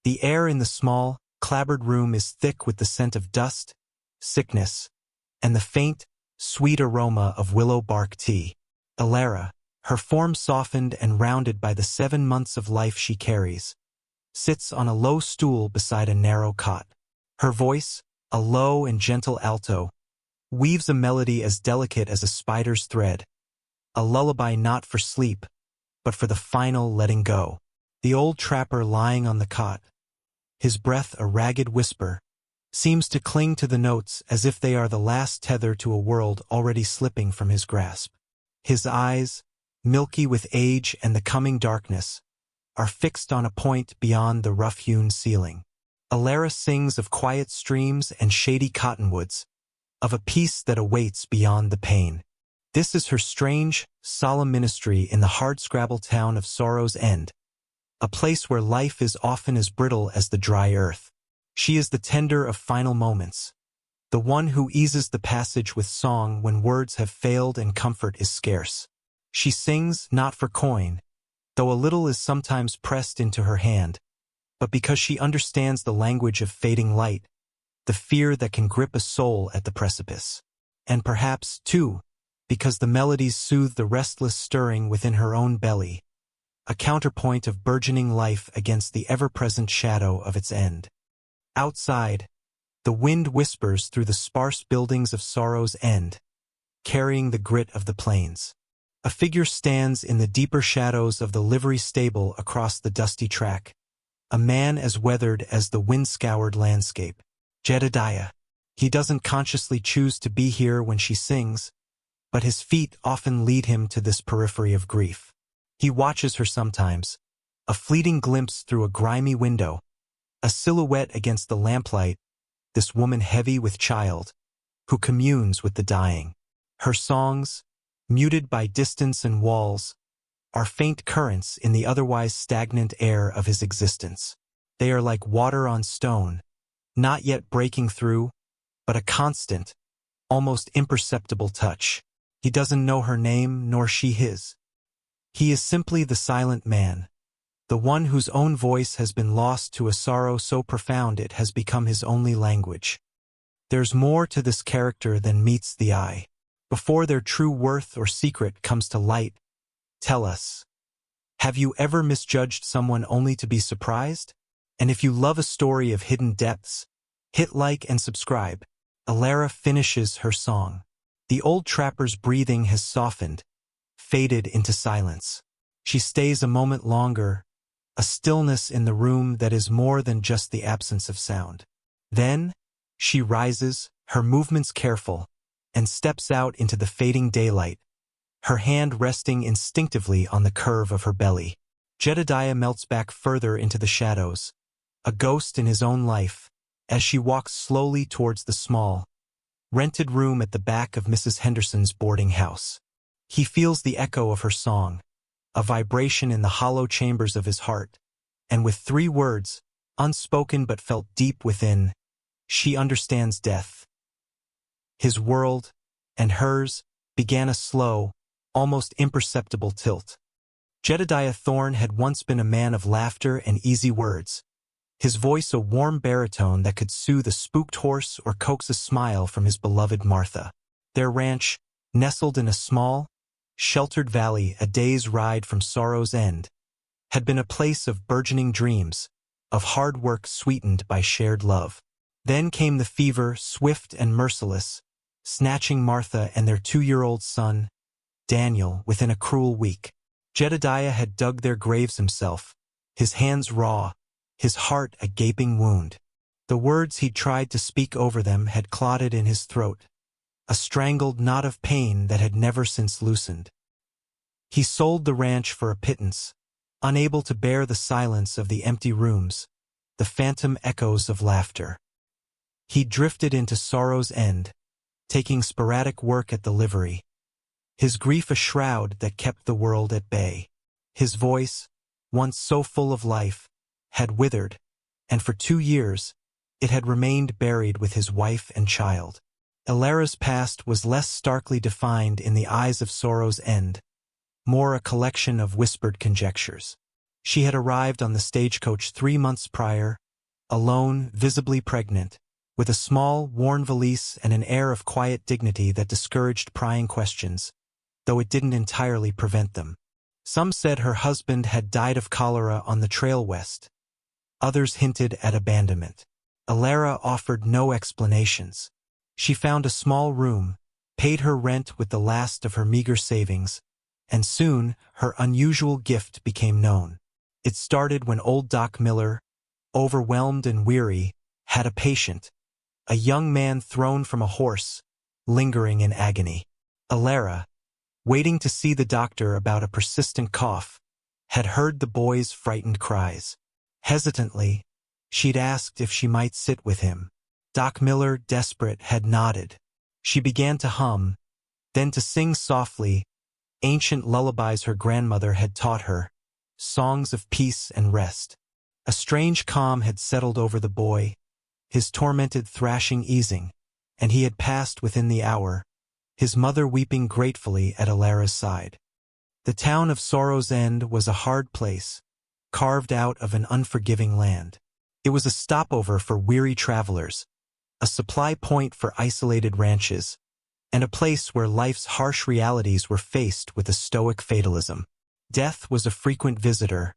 The air in the small, clapboard room is thick with the scent of dust, sickness, and the faint, sweet aroma of willow bark tea. Alara, her form softened and rounded by the 7 months of life she carries, sits on a low stool beside a narrow cot. Her voice, a low and gentle alto, weaves a melody as delicate as a spider's thread, a lullaby not for sleep, but for the final letting go. The old trapper lying on the cot, his breath a ragged whisper, seems to cling to the notes as if they are the last tether to a world already slipping from his grasp. His eyes, milky with age and the coming darkness, are fixed on a point beyond the rough-hewn ceiling. Alara sings of quiet streams and shady cottonwoods, of a peace that awaits beyond the pain. This is her strange, solemn ministry in the hardscrabble town of Sorrow's End, a place where life is often as brittle as the dry earth. She is the tender of final moments, the one who eases the passage with song when words have failed and comfort is scarce. She sings not for coin, though a little is sometimes pressed into her hand, but because she understands the language of fading light, the fear that can grip a soul at the precipice. And perhaps, too, because the melodies soothe the restless stirring within her own belly, a counterpoint of burgeoning life against the ever-present shadow of its end. Outside, the wind whispers through the sparse buildings of Sorrow's End, carrying the grit of the plains. A figure stands in the deeper shadows of the livery stable across the dusty track, a man as weathered as the wind-scoured landscape. Jedediah. He doesn't consciously choose to be here when she sings, but his feet often lead him to this periphery of grief. He watches her sometimes, a fleeting glimpse through a grimy window, a silhouette against the lamplight, this woman heavy with child, who communes with the dying. Her songs, muted by distance and walls, are faint currents in the otherwise stagnant air of his existence. They are like water on stone, not yet breaking through, but a constant, almost imperceptible touch. He doesn't know her name, nor she his. He is simply the silent man, the one whose own voice has been lost to a sorrow so profound it has become his only language. There's more to this character than meets the eye. Before their true worth or secret comes to light, tell us, have you ever misjudged someone only to be surprised? And if you love a story of hidden depths, hit like and subscribe. Alara finishes her song. The old trapper's breathing has softened, faded into silence. She stays a moment longer, a stillness in the room that is more than just the absence of sound. Then, she rises, her movements careful, and steps out into the fading daylight, her hand resting instinctively on the curve of her belly. Jedediah melts back further into the shadows, a ghost in his own life, as she walks slowly towards the small, rented room at the back of Mrs. Henderson's boarding house. He feels the echo of her song, a vibration in the hollow chambers of his heart, and with 3 words, unspoken but felt deep within, she understands death. His world, and hers, began a slow, almost imperceptible tilt. Jedediah Thorne had once been a man of laughter and easy words, his voice a warm baritone that could soothe a spooked horse or coax a smile from his beloved Martha. Their ranch, nestled in a small, sheltered valley a day's ride from Sorrow's End, had been a place of burgeoning dreams, of hard work sweetened by shared love. Then came the fever, swift and merciless, snatching Martha and their 2-year-old son, Daniel, within a cruel week. Jedediah had dug their graves himself, his hands raw, his heart a gaping wound. The words he'd tried to speak over them had clotted in his throat, a strangled knot of pain that had never since loosened. He sold the ranch for a pittance, unable to bear the silence of the empty rooms, the phantom echoes of laughter. He drifted into Sorrow's End, taking sporadic work at the livery, his grief a shroud that kept the world at bay. His voice, once so full of life, had withered, and for 2 years, it had remained buried with his wife and child. Alara's past was less starkly defined in the eyes of Sorrow's End, more a collection of whispered conjectures. She had arrived on the stagecoach 3 months prior, alone, visibly pregnant, with a small, worn valise and an air of quiet dignity that discouraged prying questions, though it didn't entirely prevent them. Some said her husband had died of cholera on the trail west. Others hinted at abandonment. Alara offered no explanations. She found a small room, paid her rent with the last of her meager savings, and soon her unusual gift became known. It started when old Doc Miller, overwhelmed and weary, had a patient, a young man thrown from a horse, lingering in agony. Alara, waiting to see the doctor about a persistent cough, had heard the boy's frightened cries. Hesitantly, she'd asked if she might sit with him. Doc Miller, desperate, had nodded. She began to hum, then to sing softly, ancient lullabies her grandmother had taught her, songs of peace and rest. A strange calm had settled over the boy, his tormented thrashing easing, and he had passed within the hour, his mother weeping gratefully at Alara's side. The town of Sorrow's End was a hard place, carved out of an unforgiving land. It was a stopover for weary travelers, a supply point for isolated ranches, and a place where life's harsh realities were faced with a stoic fatalism. Death was a frequent visitor,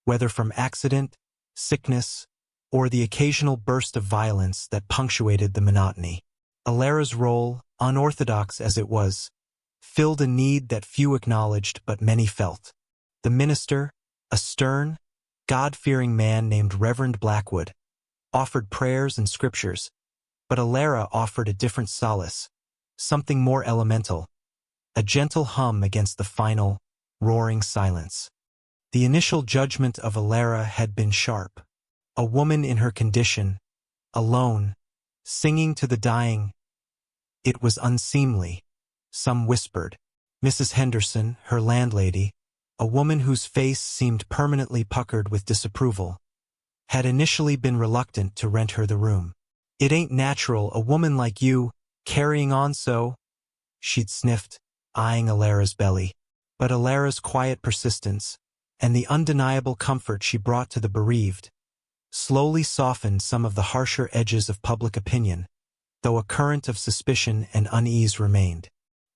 whether from accident, sickness, or the occasional burst of violence that punctuated the monotony. Alara's role, unorthodox as it was, filled a need that few acknowledged but many felt. The minister, a stern, God-fearing man named Reverend Blackwood, offered prayers and scriptures, but Alara offered a different solace, something more elemental, a gentle hum against the final, roaring silence. The initial judgment of Alara had been sharp. A woman in her condition, alone, singing to the dying. It was unseemly, some whispered. Mrs. Henderson, her landlady, a woman whose face seemed permanently puckered with disapproval, had initially been reluctant to rent her the room. "It ain't natural, a woman like you, carrying on so," she'd sniffed, eyeing Alara's belly. But Alara's quiet persistence, and the undeniable comfort she brought to the bereaved, slowly softened some of the harsher edges of public opinion, though a current of suspicion and unease remained.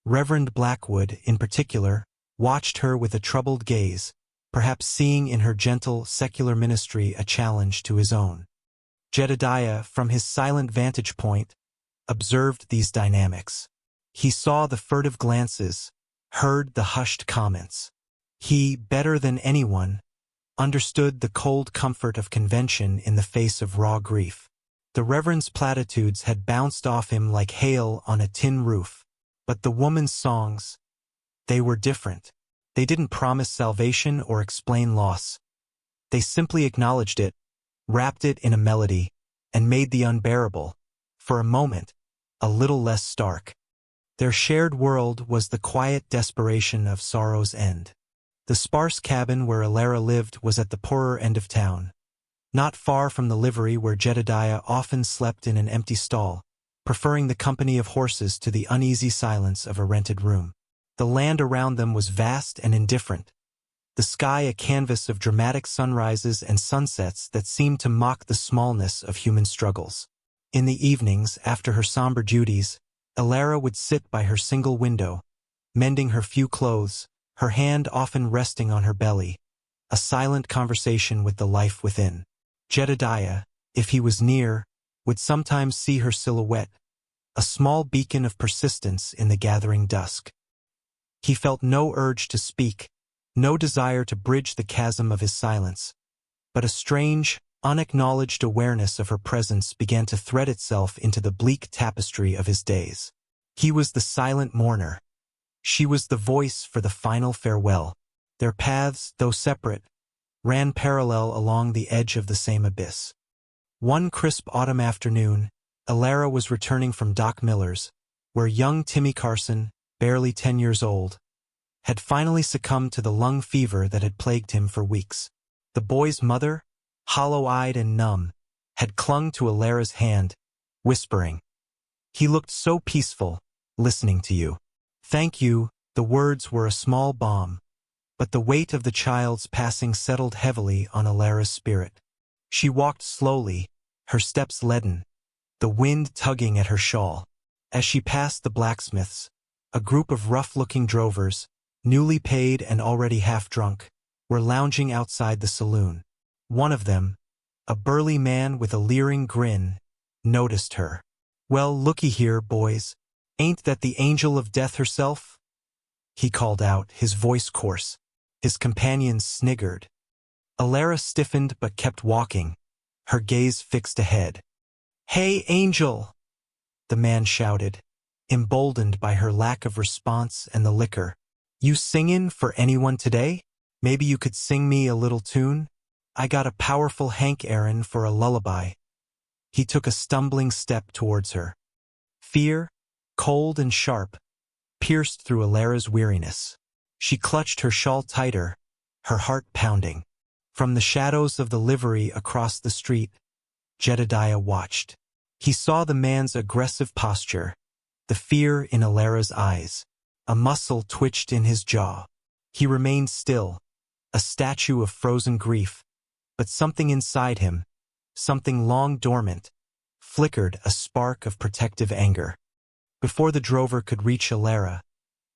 Reverend Blackwood, in particular, watched her with a troubled gaze, perhaps seeing in her gentle, secular ministry a challenge to his own. Jedediah, from his silent vantage point, observed these dynamics. He saw the furtive glances, heard the hushed comments. He, better than anyone, understood the cold comfort of convention in the face of raw grief. The Reverend's platitudes had bounced off him like hail on a tin roof, but the woman's songs, they were different. They didn't promise salvation or explain loss. They simply acknowledged it, wrapped it in a melody, and made the unbearable, for a moment, a little less stark. Their shared world was the quiet desperation of Sorrow's End. The sparse cabin where Alara lived was at the poorer end of town, not far from the livery where Jedediah often slept in an empty stall, preferring the company of horses to the uneasy silence of a rented room. The land around them was vast and indifferent, the sky a canvas of dramatic sunrises and sunsets that seemed to mock the smallness of human struggles. In the evenings, after her somber duties, Alara would sit by her single window, mending her few clothes, her hand often resting on her belly, a silent conversation with the life within. Jedediah, if he was near, would sometimes see her silhouette, a small beacon of persistence in the gathering dusk. He felt no urge to speak, no desire to bridge the chasm of his silence, but a strange, unacknowledged awareness of her presence began to thread itself into the bleak tapestry of his days. He was the silent mourner. She was the voice for the final farewell. Their paths, though separate, ran parallel along the edge of the same abyss. One crisp autumn afternoon, Alara was returning from Doc Miller's, where young Timmy Carson, barely 10 years old, had finally succumbed to the lung fever that had plagued him for weeks. The boy's mother, hollow-eyed and numb, had clung to Alara's hand, whispering, "He looked so peaceful, listening to you." "Thank you," the words were a small balm, but the weight of the child's passing settled heavily on Alara's spirit. She walked slowly, her steps leaden, the wind tugging at her shawl. As she passed the blacksmiths, a group of rough-looking drovers, newly paid and already half-drunk, were lounging outside the saloon. One of them, a burly man with a leering grin, noticed her. "Well, looky here, boys. Ain't that the angel of death herself?" he called out, his voice coarse. His companions sniggered. Alara stiffened but kept walking, her gaze fixed ahead. "Hey, Angel!" the man shouted, emboldened by her lack of response and the liquor. "You singin' for anyone today? Maybe you could sing me a little tune? I got a powerful Hank errand for a lullaby." He took a stumbling step towards her. Fear, cold and sharp, pierced through Alara's weariness. She clutched her shawl tighter, her heart pounding. From the shadows of the livery across the street, Jedediah watched. He saw the man's aggressive posture, the fear in Alara's eyes. A muscle twitched in his jaw. He remained still, a statue of frozen grief, but something inside him, something long dormant, flickered a spark of protective anger. Before the drover could reach Alara,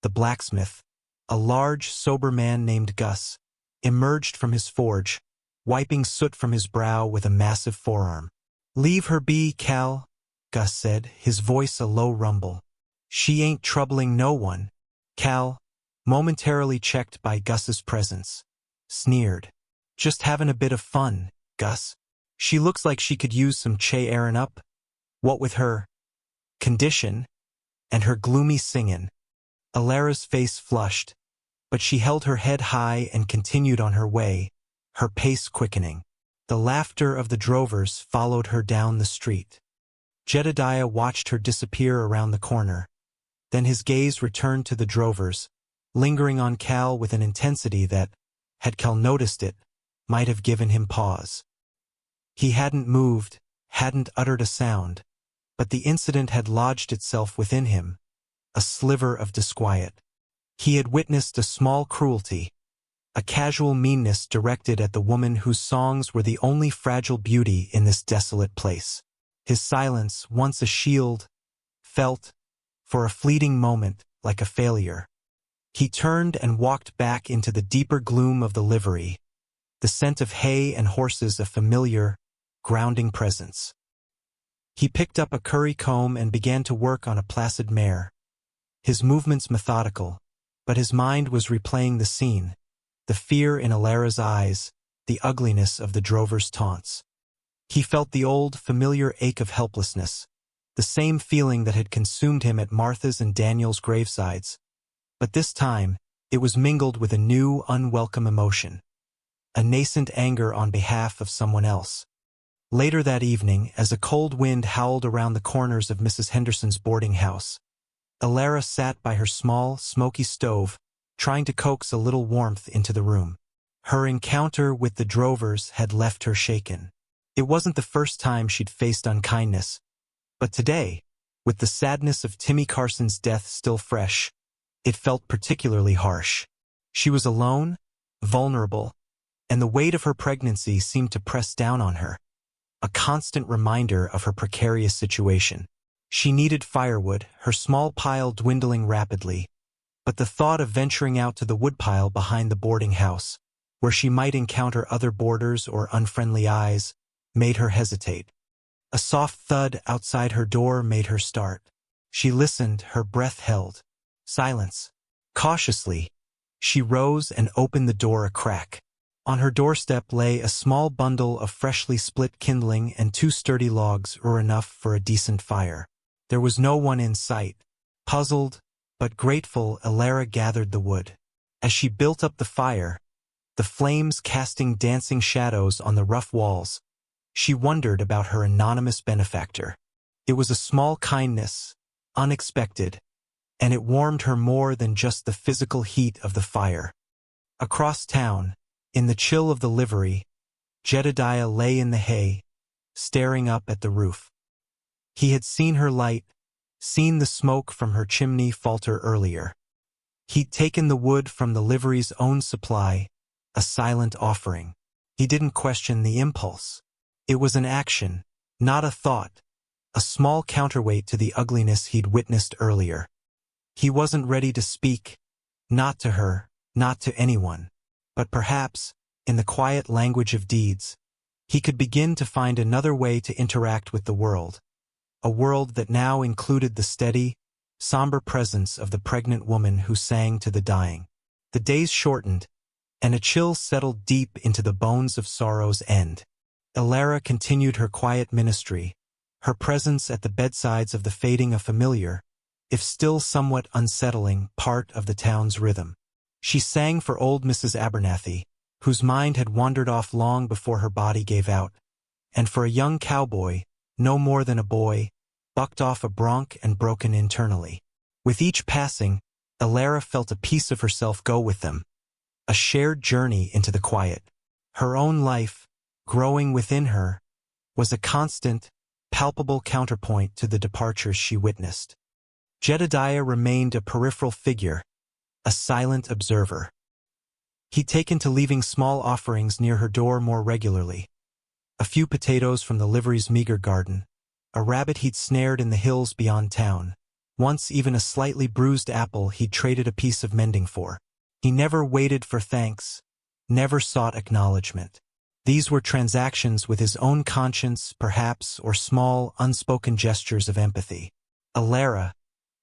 the blacksmith, a large, sober man named Gus, emerged from his forge, wiping soot from his brow with a massive forearm. "Leave her be, Cal," Gus said, his voice a low rumble. "She ain't troubling no one." Cal, momentarily checked by Gus's presence, sneered. "Just having a bit of fun, Gus. She looks like she could use some airin' up. What with her condition and her gloomy singin'." Alara's face flushed, but she held her head high and continued on her way, her pace quickening. The laughter of the drovers followed her down the street. Jedediah watched her disappear around the corner. Then his gaze returned to the drovers, lingering on Cal with an intensity that, had Cal noticed it, might have given him pause. He hadn't moved, hadn't uttered a sound, but the incident had lodged itself within him, a sliver of disquiet. He had witnessed a small cruelty, a casual meanness directed at the woman whose songs were the only fragile beauty in this desolate place. His silence, once a shield, felt, for a fleeting moment, like a failure. He turned and walked back into the deeper gloom of the livery, the scent of hay and horses a familiar, grounding presence. He picked up a curry comb and began to work on a placid mare. His movements methodical, but his mind was replaying the scene, the fear in Alara's eyes, the ugliness of the drover's taunts. He felt the old, familiar ache of helplessness, the same feeling that had consumed him at Martha's and Daniel's gravesides. But this time, it was mingled with a new, unwelcome emotion, a nascent anger on behalf of someone else. Later that evening, as a cold wind howled around the corners of Mrs. Henderson's boarding house, Alara sat by her small, smoky stove, trying to coax a little warmth into the room. Her encounter with the drovers had left her shaken. It wasn't the first time she'd faced unkindness, but today, with the sadness of Timmy Carson's death still fresh, it felt particularly harsh. She was alone, vulnerable, and the weight of her pregnancy seemed to press down on her, a constant reminder of her precarious situation. She needed firewood, her small pile dwindling rapidly, but the thought of venturing out to the woodpile behind the boarding house, where she might encounter other boarders or unfriendly eyes, made her hesitate. A soft thud outside her door made her start. She listened, her breath held. Silence. Cautiously, she rose and opened the door a crack. On her doorstep lay a small bundle of freshly split kindling, and 2 sturdy logs were enough for a decent fire. There was no one in sight. Puzzled, but grateful, Alara gathered the wood. As she built up the fire, the flames casting dancing shadows on the rough walls, she wondered about her anonymous benefactor. It was a small kindness, unexpected, and it warmed her more than just the physical heat of the fire. Across town, in the chill of the livery, Jedediah lay in the hay, staring up at the roof. He had seen her light, seen the smoke from her chimney falter earlier. He'd taken the wood from the livery's own supply, a silent offering. He didn't question the impulse. It was an action, not a thought, a small counterweight to the ugliness he'd witnessed earlier. He wasn't ready to speak, not to her, not to anyone. But perhaps, in the quiet language of deeds, he could begin to find another way to interact with the world, a world that now included the steady, somber presence of the pregnant woman who sang to the dying. The days shortened, and a chill settled deep into the bones of sorrow's end. Alara continued her quiet ministry, her presence at the bedsides of the fading a familiar, if still somewhat unsettling, part of the town's rhythm. She sang for old Mrs. Abernathy, whose mind had wandered off long before her body gave out, and for a young cowboy, no more than a boy, bucked off a bronc and broken internally. With each passing, Alara felt a piece of herself go with them, a shared journey into the quiet. Her own life, growing within her, was a constant, palpable counterpoint to the departures she witnessed. Jedediah remained a peripheral figure, a silent observer. He'd taken to leaving small offerings near her door more regularly. A few potatoes from the livery's meager garden, a rabbit he'd snared in the hills beyond town, once even a slightly bruised apple he'd traded a piece of mending for. He never waited for thanks, never sought acknowledgement. These were transactions with his own conscience, perhaps, or small, unspoken gestures of empathy. Alara,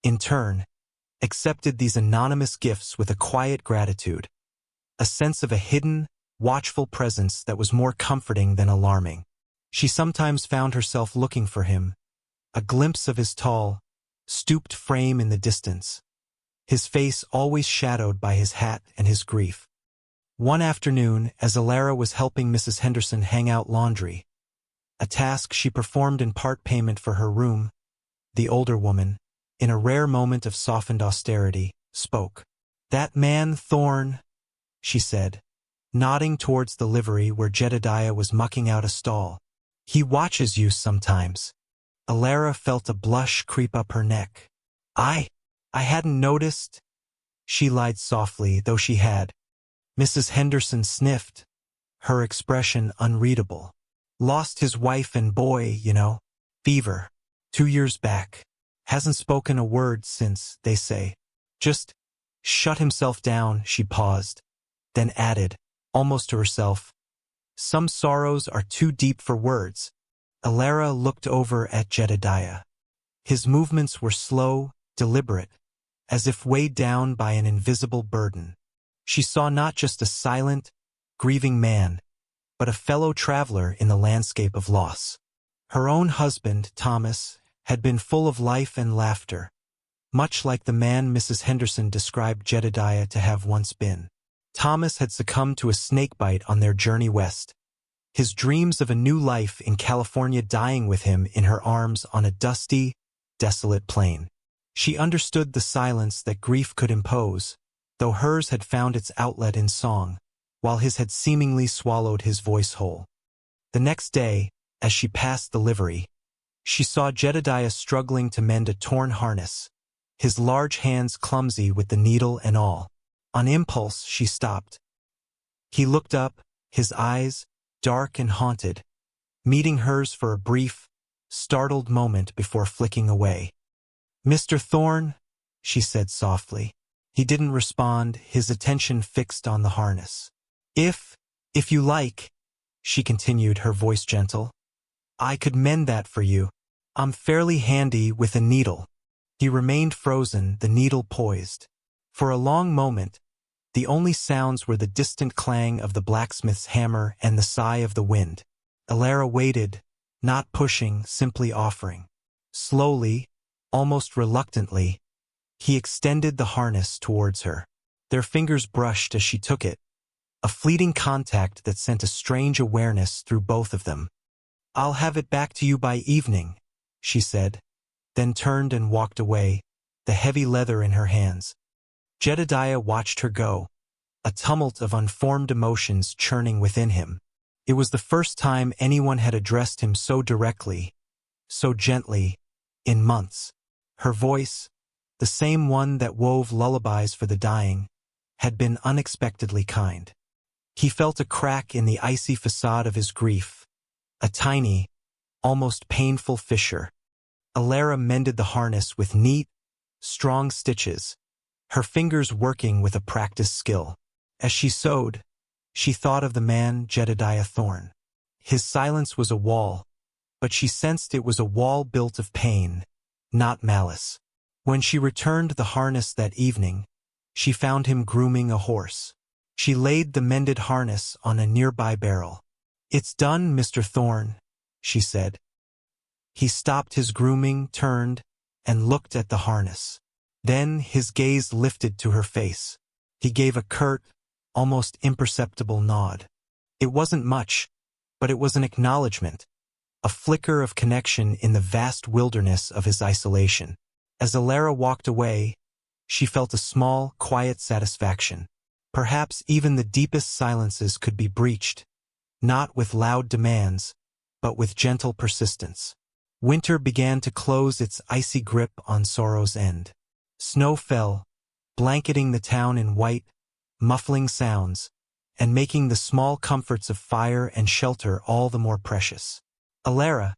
in turn, accepted these anonymous gifts with a quiet gratitude, a sense of a hidden, watchful presence that was more comforting than alarming. She sometimes found herself looking for him, a glimpse of his tall, stooped frame in the distance, his face always shadowed by his hat and his grief. One afternoon, as Alara was helping Mrs. Henderson hang out laundry, a task she performed in part payment for her room, the older woman, in a rare moment of softened austerity, spoke. "That man Thorne," she said, nodding towards the livery where Jedediah was mucking out a stall. "He watches you sometimes." Alara felt a blush creep up her neck. I hadn't noticed," she lied softly, though she had. Mrs. Henderson sniffed, her expression unreadable. "Lost his wife and boy, you know. Fever. 2 years back. Hasn't spoken a word since, they say. Just shut himself down," she paused, then added, almost to herself, "Some sorrows are too deep for words." Alara looked over at Jedediah. His movements were slow, deliberate, as if weighed down by an invisible burden. She saw not just a silent, grieving man, but a fellow traveler in the landscape of loss. Her own husband, Thomas, had been full of life and laughter, much like the man Mrs. Henderson described Jedediah to have once been. Thomas had succumbed to a snakebite on their journey west, his dreams of a new life in California dying with him in her arms on a dusty, desolate plain. She understood the silence that grief could impose, though hers had found its outlet in song, while his had seemingly swallowed his voice whole. The next day, as she passed the livery, she saw Jedediah struggling to mend a torn harness, his large hands clumsy with the needle and all. On impulse, she stopped. He looked up, his eyes, dark and haunted, meeting hers for a brief, startled moment before flicking away. "Mr. Thorne," she said softly. He didn't respond, his attention fixed on the harness. If you like," she continued, her voice gentle, "I could mend that for you. I'm fairly handy with a needle." He remained frozen, the needle poised. For a long moment, the only sounds were the distant clang of the blacksmith's hammer and the sigh of the wind. Alara waited, not pushing, simply offering. Slowly, almost reluctantly, he extended the harness towards her. Their fingers brushed as she took it, a fleeting contact that sent a strange awareness through both of them. "I'll have it back to you by evening," she said, then turned and walked away, the heavy leather in her hands. Jedediah watched her go, a tumult of unformed emotions churning within him. It was the first time anyone had addressed him so directly, so gently, in months. Her voice, the the same one that wove lullabies for the dying, had been unexpectedly kind. He felt a crack in the icy facade of his grief, a tiny, almost painful fissure. Alara mended the harness with neat, strong stitches, her fingers working with a practiced skill. As she sewed, she thought of the man Jedediah Thorne. His silence was a wall, but she sensed it was a wall built of pain, not malice. When she returned the harness that evening, she found him grooming a horse. She laid the mended harness on a nearby barrel. "It's done, Mr. Thorne," she said. He stopped his grooming, turned, and looked at the harness. Then his gaze lifted to her face. He gave a curt, almost imperceptible nod. It wasn't much, but it was an acknowledgement, a flicker of connection in the vast wilderness of his isolation. As Alara walked away, she felt a small, quiet satisfaction. Perhaps even the deepest silences could be breached, not with loud demands, but with gentle persistence. Winter began to close its icy grip on sorrow's end. Snow fell, blanketing the town in white, muffling sounds, and making the small comforts of fire and shelter all the more precious. Alara,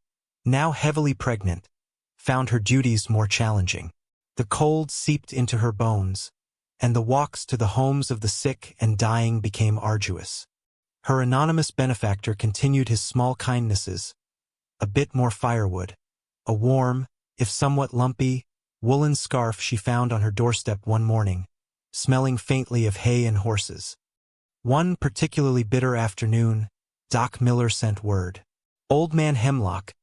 now heavily pregnant, found her duties more challenging. The cold seeped into her bones, and the walks to the homes of the sick and dying became arduous. Her anonymous benefactor continued his small kindnesses, a bit more firewood, a warm, if somewhat lumpy, woolen scarf she found on her doorstep one morning, smelling faintly of hay and horses. One particularly bitter afternoon, Doc Miller sent word. Old Man Hemlock,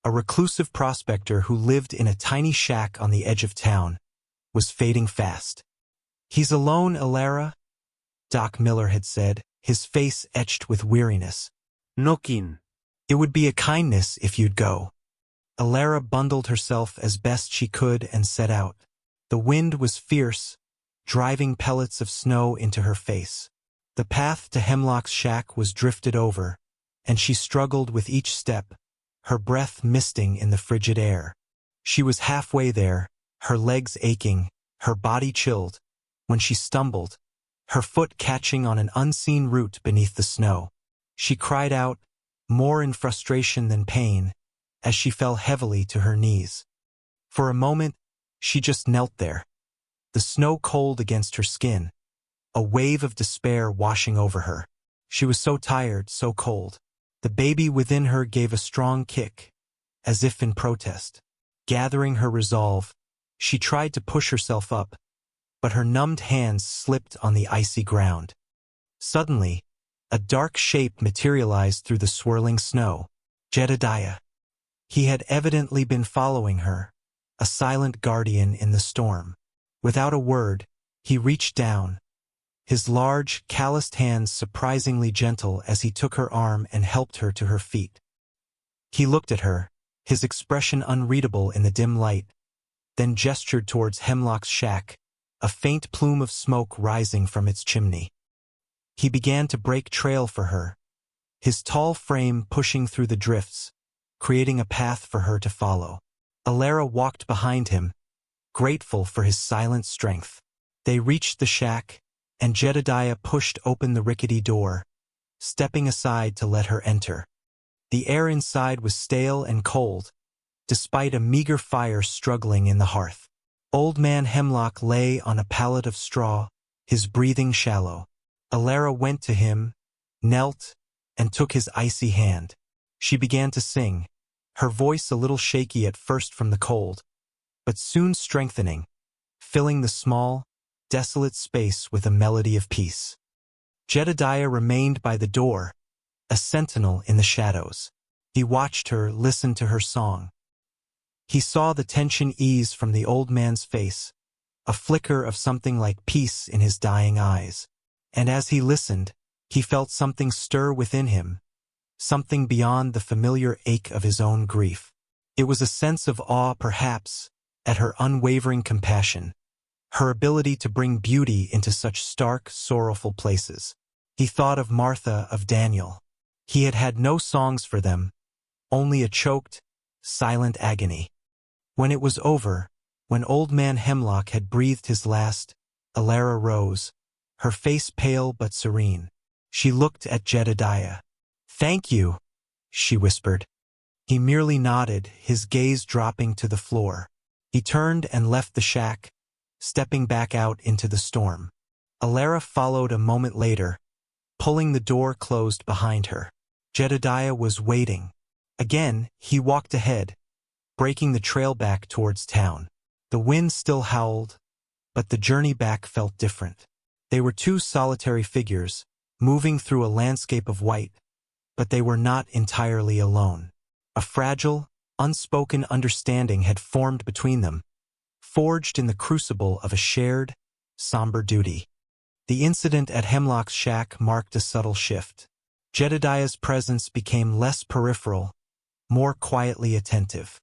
a reclusive prospector who lived in a tiny shack on the edge of town, was fading fast. "He's alone, Alara," Doc Miller had said, his face etched with weariness. "Nookin. It would be a kindness if you'd go." Alara bundled herself as best she could and set out. The wind was fierce, driving pellets of snow into her face. The path to Hemlock's shack was drifted over, and she struggled with each step, her breath misting in the frigid air. She was halfway there, her legs aching, her body chilled, when she stumbled, her foot catching on an unseen root beneath the snow. She cried out, more in frustration than pain, as she fell heavily to her knees. For a moment, she just knelt there, the snow cold against her skin, a wave of despair washing over her. She was so tired, so cold. The baby within her gave a strong kick, as if in protest. Gathering her resolve, she tried to push herself up, but her numbed hands slipped on the icy ground. Suddenly, a dark shape materialized through the swirling snow. Jedediah. He had evidently been following her, a silent guardian in the storm. Without a word, he reached down, his large, calloused hands surprisingly gentle as he took her arm and helped her to her feet. He looked at her, his expression unreadable in the dim light, then gestured towards Hemlock's shack, a faint plume of smoke rising from its chimney. He began to break trail for her, his tall frame pushing through the drifts, creating a path for her to follow. Alara walked behind him, grateful for his silent strength. They reached the shack, and Jedediah pushed open the rickety door, stepping aside to let her enter. The air inside was stale and cold, despite a meager fire struggling in the hearth. Old Man Hemlock lay on a pallet of straw, his breathing shallow. Alara went to him, knelt, and took his icy hand. She began to sing, her voice a little shaky at first from the cold, but soon strengthening, filling the small, desolate space with a melody of peace. Jedediah remained by the door, a sentinel in the shadows. He watched her, listened to her song. He saw the tension ease from the old man's face, a flicker of something like peace in his dying eyes. And as he listened, he felt something stir within him, something beyond the familiar ache of his own grief. It was a sense of awe, perhaps, at her unwavering compassion, her ability to bring beauty into such stark, sorrowful places. He thought of Martha, of Daniel. He had had no songs for them, only a choked, silent agony. When it was over, When Old Man Hemlock had breathed his last, Alara rose, her face pale but serene. She looked at Jedediah. "Thank you," she whispered. He merely nodded, his gaze dropping to the floor. He turned and left the shack, stepping back out into the storm. Alara followed a moment later, pulling the door closed behind her. Jedediah was waiting. Again, he walked ahead, breaking the trail back towards town. The wind still howled, but the journey back felt different. They were two solitary figures, moving through a landscape of white, but they were not entirely alone. A fragile, unspoken understanding had formed between them, forged in the crucible of a shared, somber duty. The incident at Hemlock's shack marked a subtle shift. Jedediah's presence became less peripheral, more quietly attentive.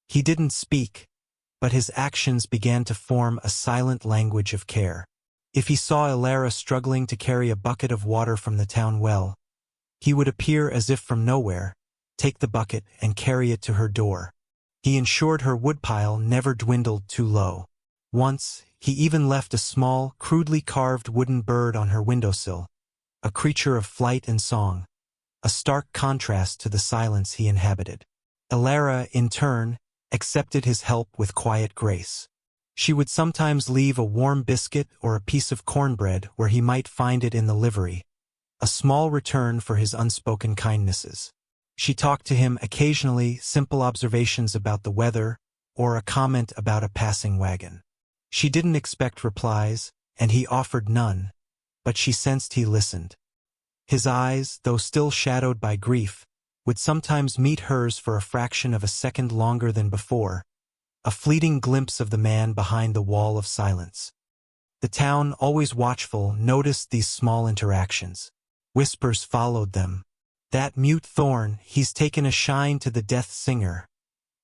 He didn't speak, but his actions began to form a silent language of care. If he saw Alara struggling to carry a bucket of water from the town well, he would appear as if from nowhere, take the bucket and carry it to her door. He ensured her woodpile never dwindled too low. Once, he even left a small, crudely carved wooden bird on her windowsill, a creature of flight and song, a stark contrast to the silence he inhabited. Alara, in turn, accepted his help with quiet grace. She would sometimes leave a warm biscuit or a piece of cornbread where he might find it in the livery, a small return for his unspoken kindnesses. She talked to him occasionally, simple observations about the weather or a comment about a passing wagon. She didn't expect replies, and he offered none, but she sensed he listened. His eyes, though still shadowed by grief, would sometimes meet hers for a fraction of a second longer than before, a fleeting glimpse of the man behind the wall of silence. The town, always watchful, noticed these small interactions. Whispers followed them. "That mute thorn, he's taken a shine to the death singer,"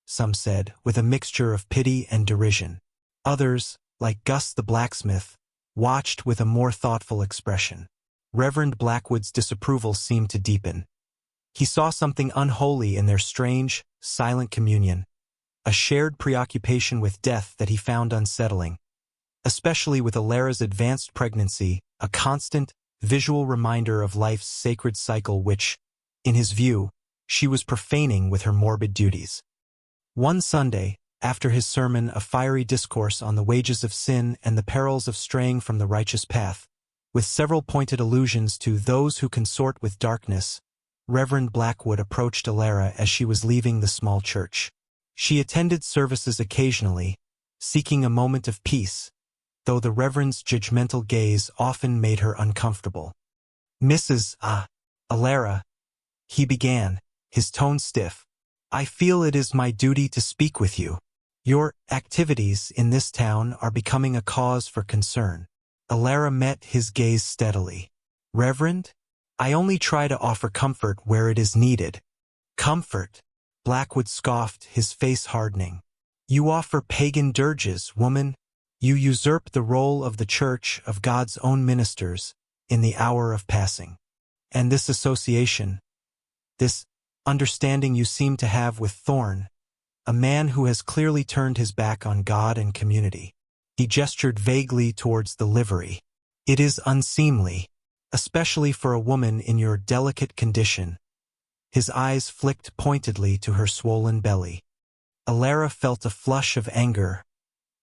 some said, with a mixture of pity and derision. Others, like Gus the blacksmith, watched with a more thoughtful expression. Reverend Blackwood's disapproval seemed to deepen. He saw something unholy in their strange, silent communion, a shared preoccupation with death that he found unsettling, especially with Alara's advanced pregnancy, a constant, visual reminder of life's sacred cycle which, in his view, she was profaning with her morbid duties. One Sunday, after his sermon, a fiery discourse on the wages of sin and the perils of straying from the righteous path, with several pointed allusions to those who consort with darkness, Reverend Blackwood approached Alara as she was leaving the small church. She attended services occasionally, seeking a moment of peace, though the Reverend's judgmental gaze often made her uncomfortable. "Mrs. Alara," he began, his tone stiff, "I feel it is my duty to speak with you. Your activities in this town are becoming a cause for concern." Alara met his gaze steadily. "Reverend? I only try to offer comfort where it is needed." "Comfort?" Blackwood scoffed, his face hardening. "You offer pagan dirges, woman. You usurp the role of the church of God's own ministers in the hour of passing. And this association, this understanding you seem to have with Thorn, a man who has clearly turned his back on God and community." He gestured vaguely towards the livery. "It is unseemly, especially for a woman in your delicate condition." His eyes flicked pointedly to her swollen belly. Alara felt a flush of anger,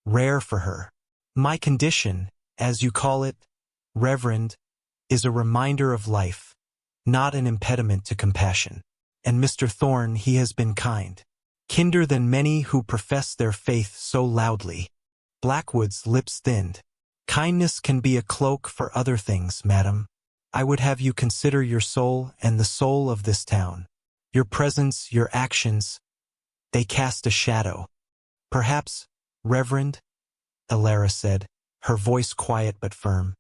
rare for her. "My condition, as you call it, Reverend, is a reminder of life, not an impediment to compassion. And Mr. Thorn, he has been kind, kinder than many who profess their faith so loudly." Blackwood's lips thinned. "Kindness can be a cloak for other things, madam. I would have you consider your soul and the soul of this town. Your presence, your actions, they cast a shadow." "Perhaps, Reverend," Alara said, her voice quiet but firm.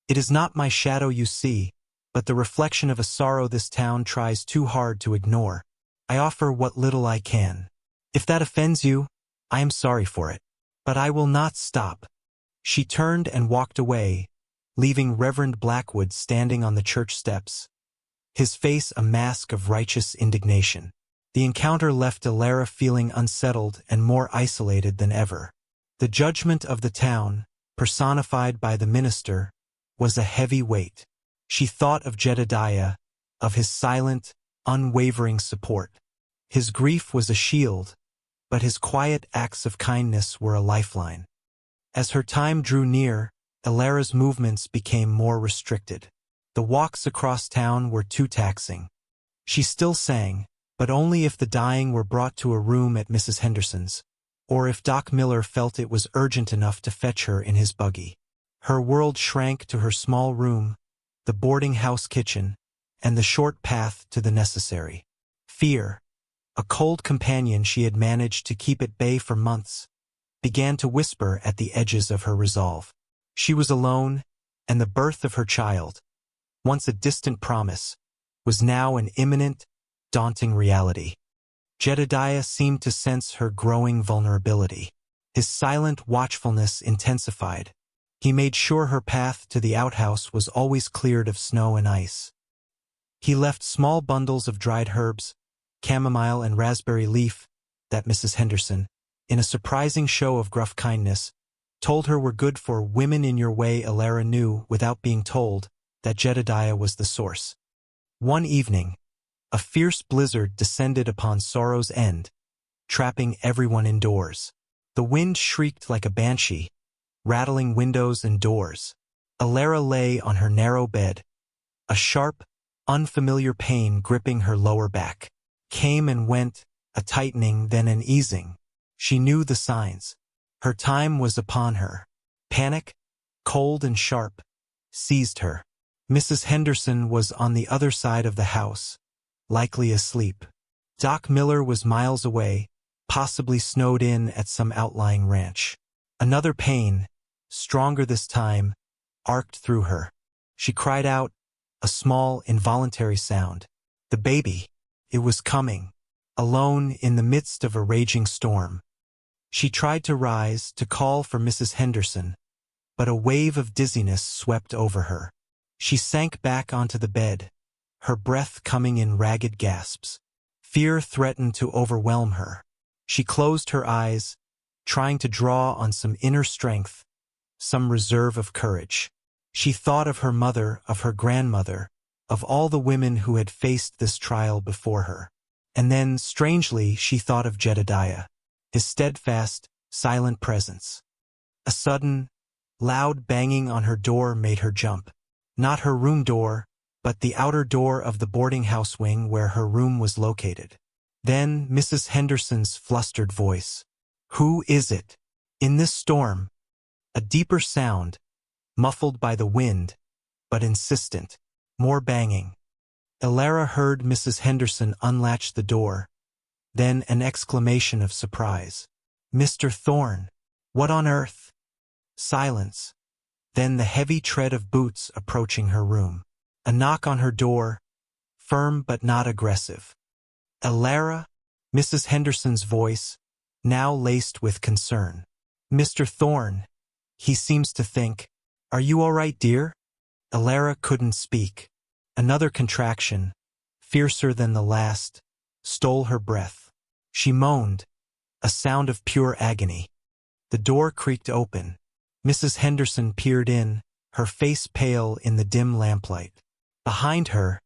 "It is not my shadow you see, but the reflection of a sorrow this town tries too hard to ignore. I offer what little I can. If that offends you, I am sorry for it. But I will not stop." She turned and walked away, leaving Reverend Blackwood standing on the church steps, his face a mask of righteous indignation. The encounter left Alara feeling unsettled and more isolated than ever. The judgment of the town, personified by the minister, was a heavy weight. She thought of Jedediah, of his silent, unwavering support. His grief was a shield, but his quiet acts of kindness were a lifeline. As her time drew near, Alara's movements became more restricted. The walks across town were too taxing. She still sang, but only if the dying were brought to a room at Mrs. Henderson's, or if Doc Miller felt it was urgent enough to fetch her in his buggy. Her world shrank to her small room, the boarding house kitchen, and the short path to the necessary. Fear, a cold companion she had managed to keep at bay for months, began to whisper at the edges of her resolve. She was alone, and the birth of her child, once a distant promise, was now an imminent, daunting reality. Jedediah seemed to sense her growing vulnerability. His silent watchfulness intensified. He made sure her path to the outhouse was always cleared of snow and ice. He left small bundles of dried herbs, chamomile and raspberry leaf, that Mrs. Henderson, in a surprising show of gruff kindness, told her were good for. Women in your way. Alara knew, without being told, that Jedediah was the source. One evening, a fierce blizzard descended upon Sorrow's End, trapping everyone indoors. The wind shrieked like a banshee, rattling windows and doors. Alara lay on her narrow bed, a sharp, unfamiliar pain gripping her lower back. Came and went, a tightening then an easing. She knew the signs. Her time was upon her. Panic, cold and sharp, seized her. Mrs. Henderson was on the other side of the house, likely asleep. Doc Miller was miles away, possibly snowed in at some outlying ranch. Another pain, stronger this time, arced through her. She cried out, a small, involuntary sound. The baby. It was coming, alone in the midst of a raging storm. She tried to rise, to call for Mrs. Henderson, but a wave of dizziness swept over her. She sank back onto the bed, her breath coming in ragged gasps. Fear threatened to overwhelm her. She closed her eyes, trying to draw on some inner strength, some reserve of courage. She thought of her mother, of her grandmother, of all the women who had faced this trial before her. And then, strangely, she thought of Jedediah, his steadfast, silent presence. A sudden, loud banging on her door made her jump. Not her room door, but the outer door of the boarding house wing where her room was located. Then Mrs. Henderson's flustered voice. Who is it? In this storm? A deeper sound, muffled by the wind, but insistent. More banging. Alara heard Mrs. Henderson unlatch the door, then an exclamation of surprise. Mr. Thorne! What on earth? Silence. Then the heavy tread of boots approaching her room. A knock on her door, firm but not aggressive. Alara? Mrs. Henderson's voice, now laced with concern. Mr. Thorne, he seems to think. Are you all right, dear? Alara couldn't speak. Another contraction, fiercer than the last, stole her breath. She moaned, a sound of pure agony. The door creaked open. Mrs. Henderson peered in, her face pale in the dim lamplight. Behind her,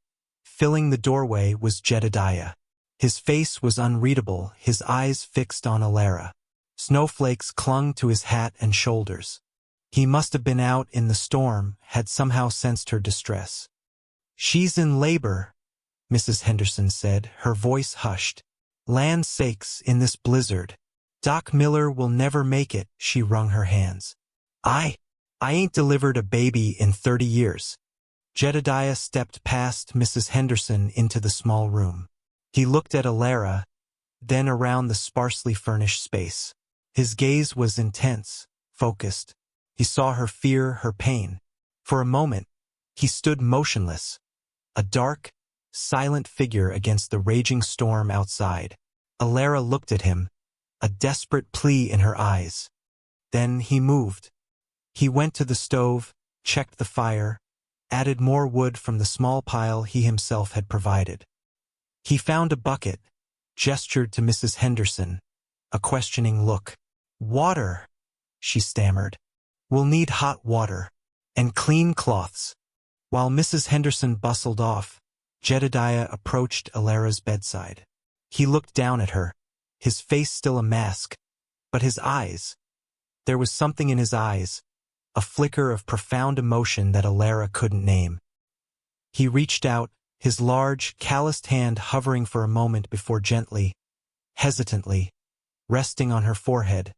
filling the doorway, was Jedediah. His face was unreadable, his eyes fixed on Alara. Snowflakes clung to his hat and shoulders. He must have been out in the storm, had somehow sensed her distress. She's in labor, Mrs. Henderson said, her voice hushed. Land sakes, in this blizzard. Doc Miller will never make it, she wrung her hands. I ain't delivered a baby in 30 years. Jedediah stepped past Mrs. Henderson into the small room. He looked at Alara, then around the sparsely furnished space. His gaze was intense, focused. He saw her fear, her pain. For a moment, he stood motionless, a dark, silent figure against the raging storm outside. Alara looked at him, a desperate plea in her eyes. Then he moved. He went to the stove, checked the fire, added more wood from the small pile he himself had provided. He found a bucket, gestured to Mrs. Henderson, a questioning look. "Water," she stammered. "We'll need hot water. And clean cloths." While Mrs. Henderson bustled off, Jedediah approached Alara's bedside. He looked down at her, his face still a mask, but his eyes. There was something in his eyes, a flicker of profound emotion that Alara couldn't name. He reached out, his large, calloused hand hovering for a moment before gently, hesitantly, resting on her forehead,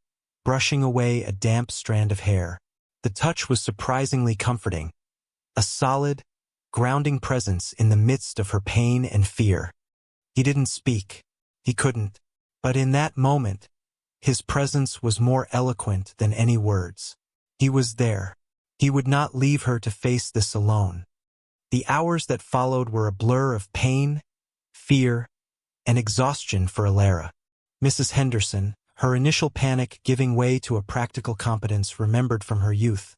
brushing away a damp strand of hair. The touch was surprisingly comforting, a solid, grounding presence in the midst of her pain and fear. He didn't speak. He couldn't. But in that moment, his presence was more eloquent than any words. He was there. He would not leave her to face this alone. The hours that followed were a blur of pain, fear, and exhaustion for Alara. Mrs. Henderson, her initial panic giving way to a practical competence remembered from her youth,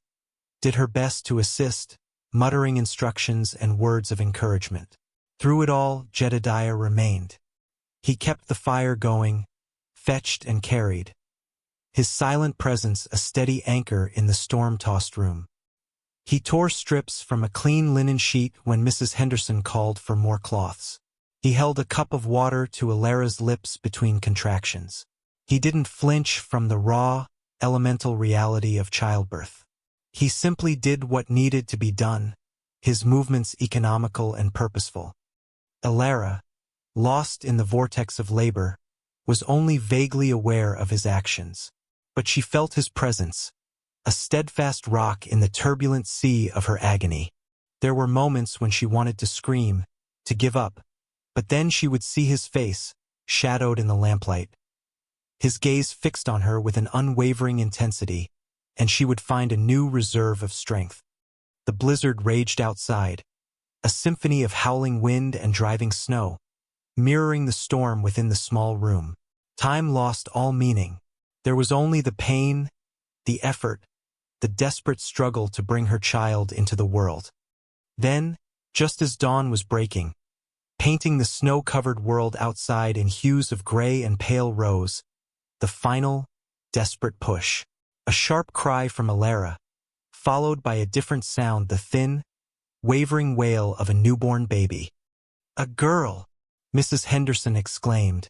did her best to assist, muttering instructions and words of encouragement. Through it all, Jedediah remained. He kept the fire going, fetched and carried, his silent presence a steady anchor in the storm-tossed room. He tore strips from a clean linen sheet when Mrs. Henderson called for more cloths. He held a cup of water to Alara's lips between contractions. He didn't flinch from the raw, elemental reality of childbirth. He simply did what needed to be done, his movements economical and purposeful. Alara, lost in the vortex of labor, was only vaguely aware of his actions. But she felt his presence, a steadfast rock in the turbulent sea of her agony. There were moments when she wanted to scream, to give up, but then she would see his face, shadowed in the lamplight. His gaze fixed on her with an unwavering intensity, and she would find a new reserve of strength. The blizzard raged outside, a symphony of howling wind and driving snow, mirroring the storm within the small room. Time lost all meaning. There was only the pain, the effort, the desperate struggle to bring her child into the world. Then, just as dawn was breaking, painting the snow-covered world outside in hues of gray and pale rose, the final, desperate push. A sharp cry from Alara, followed by a different sound, the thin, wavering wail of a newborn baby. "A girl!" Mrs. Henderson exclaimed,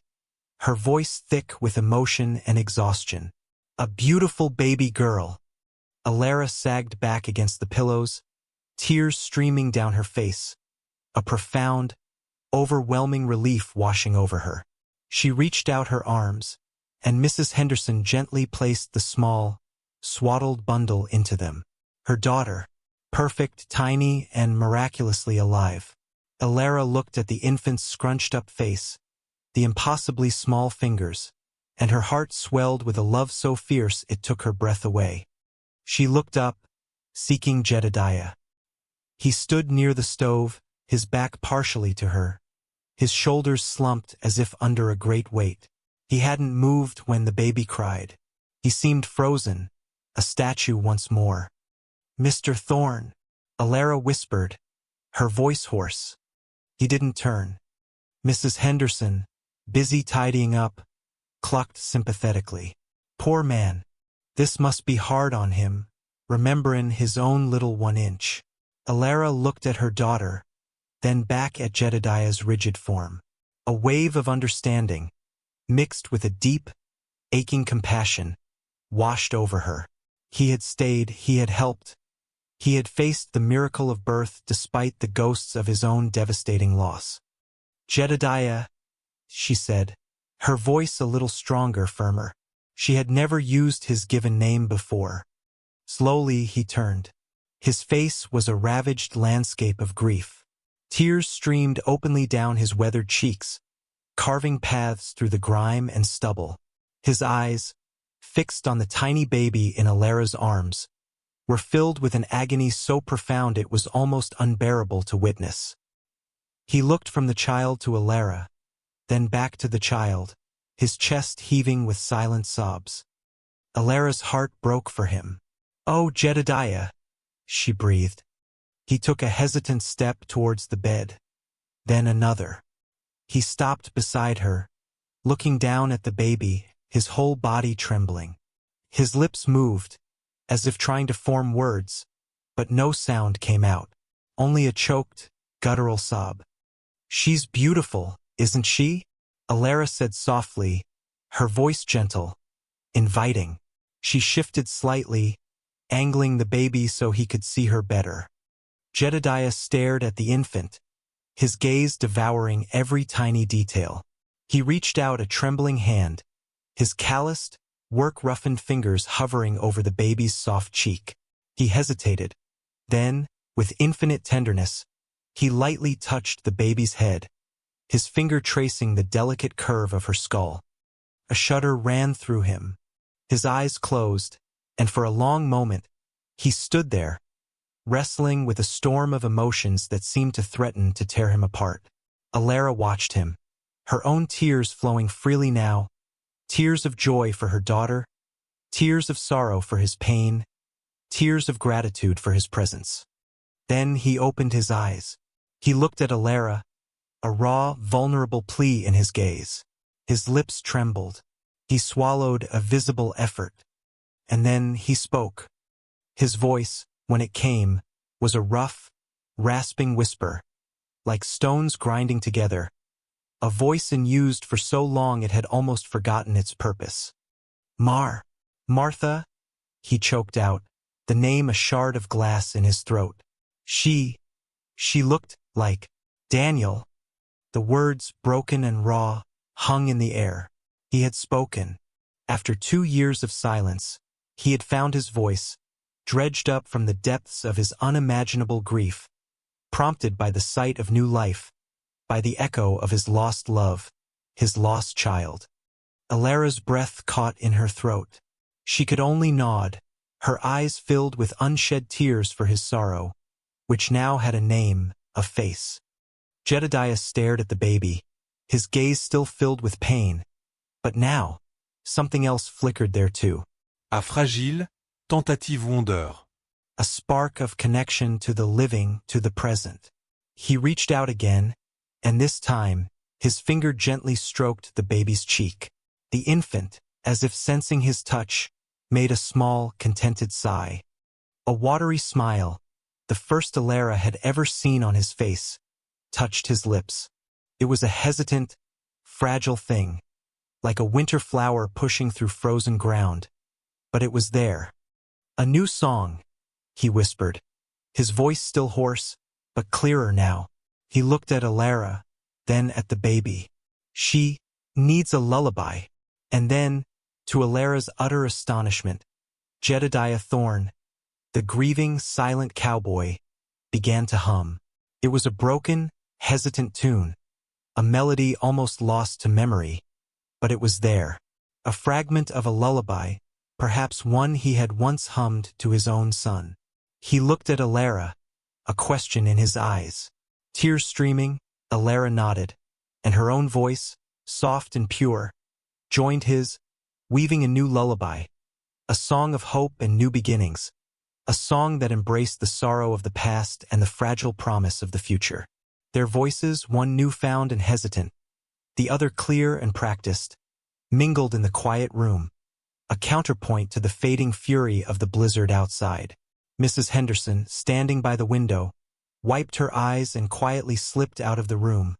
her voice thick with emotion and exhaustion. "A beautiful baby girl!" Alara sagged back against the pillows, tears streaming down her face, a profound, overwhelming relief washing over her. She reached out her arms, and Mrs. Henderson gently placed the small, swaddled bundle into them. Her daughter, perfect, tiny, and miraculously alive. Alara looked at the infant's scrunched-up face, the impossibly small fingers, and her heart swelled with a love so fierce it took her breath away. She looked up, seeking Jedediah. He stood near the stove, his back partially to her, his shoulders slumped as if under a great weight. He hadn't moved when the baby cried. He seemed frozen, a statue once more. "Mr. Thorne," Alara whispered, her voice hoarse. He didn't turn. Mrs. Henderson, busy tidying up, clucked sympathetically. "Poor man. This must be hard on him, rememberin' his own little 1-inch." Alara looked at her daughter, then back at Jedediah's rigid form. A wave of understanding, mixed with a deep, aching compassion, washed over her. He had stayed, he had helped. He had faced the miracle of birth despite the ghosts of his own devastating loss. "Jedediah," she said, her voice a little stronger, firmer. She had never used his given name before. Slowly he turned. His face was a ravaged landscape of grief. Tears streamed openly down his weathered cheeks, carving paths through the grime and stubble. His eyes, fixed on the tiny baby in Alara's arms, were filled with an agony so profound it was almost unbearable to witness. He looked from the child to Alara, then back to the child, his chest heaving with silent sobs. Alara's heart broke for him. "Oh, Jedediah," she breathed. He took a hesitant step towards the bed, then another. He stopped beside her, looking down at the baby, his whole body trembling. His lips moved, as if trying to form words, but no sound came out, only a choked, guttural sob. "She's beautiful, isn't she?" Alara said softly, her voice gentle, inviting. She shifted slightly, angling the baby so he could see her better. Jedediah stared at the infant, his gaze devouring every tiny detail. He reached out a trembling hand, his calloused, work-roughened fingers hovering over the baby's soft cheek. He hesitated. Then, with infinite tenderness, he lightly touched the baby's head, his finger tracing the delicate curve of her skull. A shudder ran through him. His eyes closed, and for a long moment, he stood there, wrestling with a storm of emotions that seemed to threaten to tear him apart. Alara watched him, her own tears flowing freely now, tears of joy for her daughter, tears of sorrow for his pain, tears of gratitude for his presence. Then he opened his eyes. He looked at Alara, a raw, vulnerable plea in his gaze. His lips trembled. He swallowed a visible effort. And then he spoke. His voice, when it came, was a rough, rasping whisper, like stones grinding together, a voice unused for so long it had almost forgotten its purpose. Martha, he choked out, the name a shard of glass in his throat. She looked like Daniel. The words, broken and raw, hung in the air. He had spoken. After 2 years of silence, he had found his voice, dredged up from the depths of his unimaginable grief, prompted by the sight of new life, by the echo of his lost love, his lost child. Alara's breath caught in her throat. She could only nod, her eyes filled with unshed tears for his sorrow, which now had a name, a face. Jedediah stared at the baby, his gaze still filled with pain. But now, something else flickered there too. A fragile, tentative wonder. A spark of connection to the living, to the present. He reached out again, and this time, his finger gently stroked the baby's cheek. The infant, as if sensing his touch, made a small, contented sigh. A watery smile, the first Alara had ever seen on his face, touched his lips. It was a hesitant, fragile thing, like a winter flower pushing through frozen ground. But it was there. "A new song," he whispered, his voice still hoarse, but clearer now. He looked at Alara, then at the baby. "She needs a lullaby." And then, to Alara's utter astonishment, Jedediah Thorne, the grieving, silent cowboy, began to hum. It was a broken, hesitant tune, a melody almost lost to memory, but it was there. A fragment of a lullaby, perhaps one he had once hummed to his own son. He looked at Alara, a question in his eyes. Tears streaming, Alara nodded, and her own voice, soft and pure, joined his, weaving a new lullaby, a song of hope and new beginnings, a song that embraced the sorrow of the past and the fragile promise of the future. Their voices, one newfound and hesitant, the other clear and practiced, mingled in the quiet room, a counterpoint to the fading fury of the blizzard outside. Mrs. Henderson, standing by the window, wiped her eyes and quietly slipped out of the room,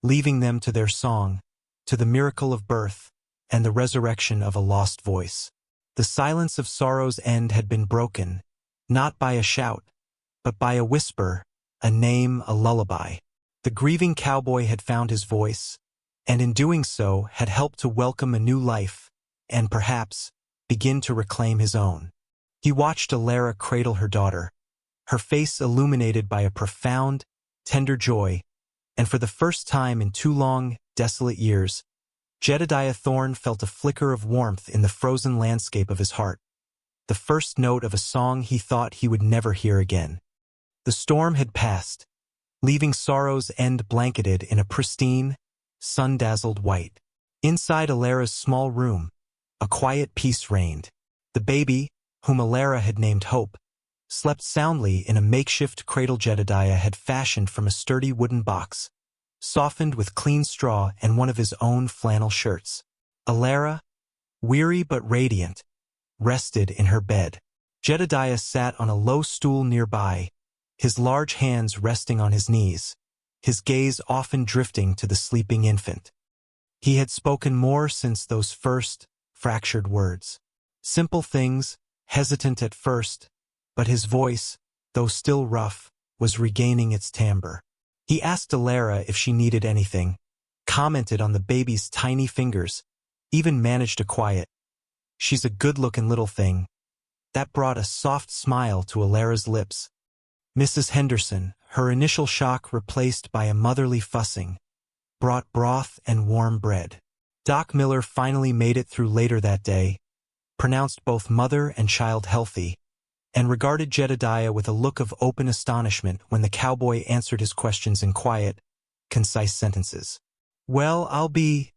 leaving them to their song, to the miracle of birth, and the resurrection of a lost voice. The silence of sorrow's end had been broken, not by a shout, but by a whisper, a name, a lullaby. The grieving cowboy had found his voice, and in doing so had helped to welcome a new life, and perhaps, begin to reclaim his own. He watched Alara cradle her daughter, her face illuminated by a profound, tender joy, and for the first time in 2 long, desolate years, Jedediah Thorne felt a flicker of warmth in the frozen landscape of his heart, the first note of a song he thought he would never hear again. The storm had passed, leaving sorrow's end blanketed in a pristine, sun-dazzled white. Inside Alara's small room, a quiet peace reigned. The baby, whom Alara had named Hope, slept soundly in a makeshift cradle Jedediah had fashioned from a sturdy wooden box, softened with clean straw and one of his own flannel shirts. Alara, weary but radiant, rested in her bed. Jedediah sat on a low stool nearby, his large hands resting on his knees, his gaze often drifting to the sleeping infant. He had spoken more since those first, fractured words. Simple things, hesitant at first, but his voice, though still rough, was regaining its timbre. He asked Alara if she needed anything, commented on the baby's tiny fingers, even managed to quiet. "She's a good-looking little thing." That brought a soft smile to Alara's lips. Mrs. Henderson, her initial shock replaced by a motherly fussing, brought broth and warm bread. Doc Miller finally made it through later that day, pronounced both mother and child healthy, and regarded Jedediah with a look of open astonishment when the cowboy answered his questions in quiet, concise sentences. "Well, I'll be,"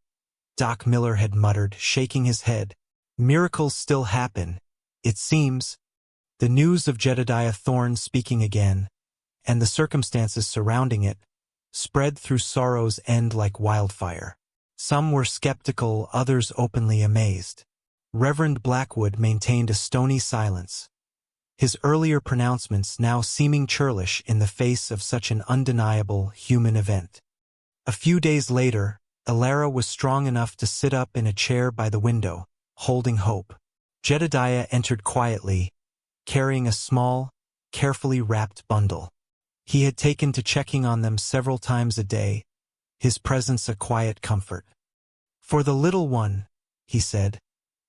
Doc Miller had muttered, shaking his head. "Miracles still happen, it seems." The news of Jedediah Thorne speaking again, and the circumstances surrounding it, spread through Sorrow's End like wildfire. Some were skeptical, others openly amazed. Reverend Blackwood maintained a stony silence, his earlier pronouncements now seeming churlish in the face of such an undeniable human event. A few days later, Alara was strong enough to sit up in a chair by the window, holding hope. Jedediah entered quietly, carrying a small, carefully wrapped bundle. He had taken to checking on them several times a day, his presence a quiet comfort. "For the little one," he said,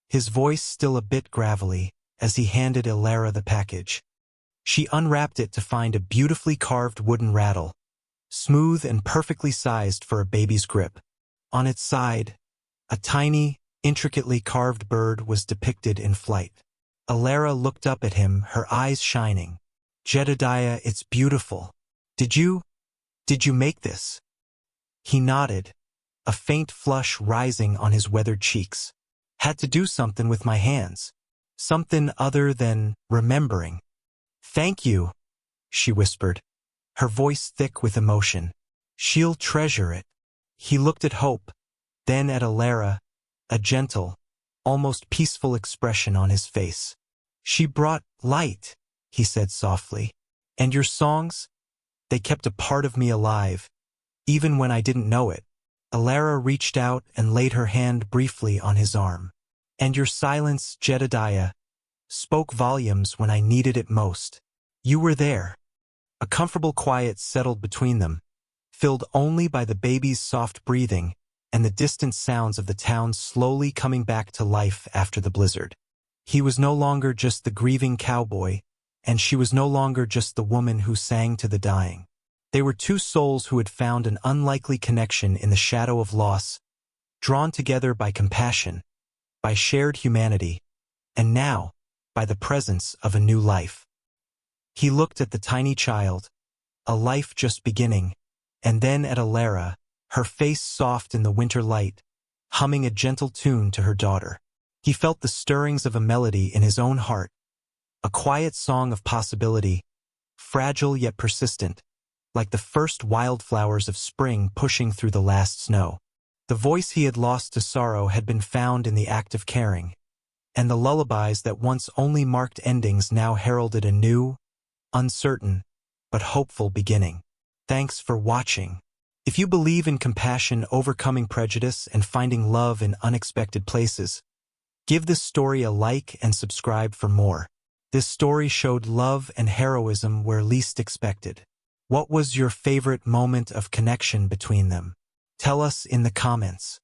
his voice still a bit gravelly, as he handed Alara the package. She unwrapped it to find a beautifully carved wooden rattle, smooth and perfectly sized for a baby's grip. On its side, a tiny, intricately carved bird was depicted in flight. Alara looked up at him, her eyes shining. "Jedediah, it's beautiful. Did you make this?" He nodded, a faint flush rising on his weathered cheeks. "Had to do something with my hands. Something other than remembering." "Thank you," she whispered, her voice thick with emotion. "She'll treasure it." He looked at Hope, then at Alara, a gentle, almost peaceful expression on his face. "She brought light," he said softly. "And your songs? They kept a part of me alive, even when I didn't know it." Alara reached out and laid her hand briefly on his arm. "And your silence, Jedediah, spoke volumes when I needed it most. You were there." A comfortable quiet settled between them, filled only by the baby's soft breathing and the distant sounds of the town slowly coming back to life after the blizzard. He was no longer just the grieving cowboy, and she was no longer just the woman who sang to the dying. They were two souls who had found an unlikely connection in the shadow of loss, drawn together by compassion, by shared humanity, and now, by the presence of a new life. He looked at the tiny child, a life just beginning, and then at Alara, her face soft in the winter light, humming a gentle tune to her daughter. He felt the stirrings of a melody in his own heart, a quiet song of possibility, fragile yet persistent, like the first wildflowers of spring pushing through the last snow. The voice he had lost to sorrow had been found in the act of caring, and the lullabies that once only marked endings now heralded a new, uncertain, but hopeful beginning. Thanks for watching. If you believe in compassion overcoming prejudice and finding love in unexpected places, give this story a like and subscribe for more. This story showed love and heroism where least expected. What was your favorite moment of connection between them? Tell us in the comments.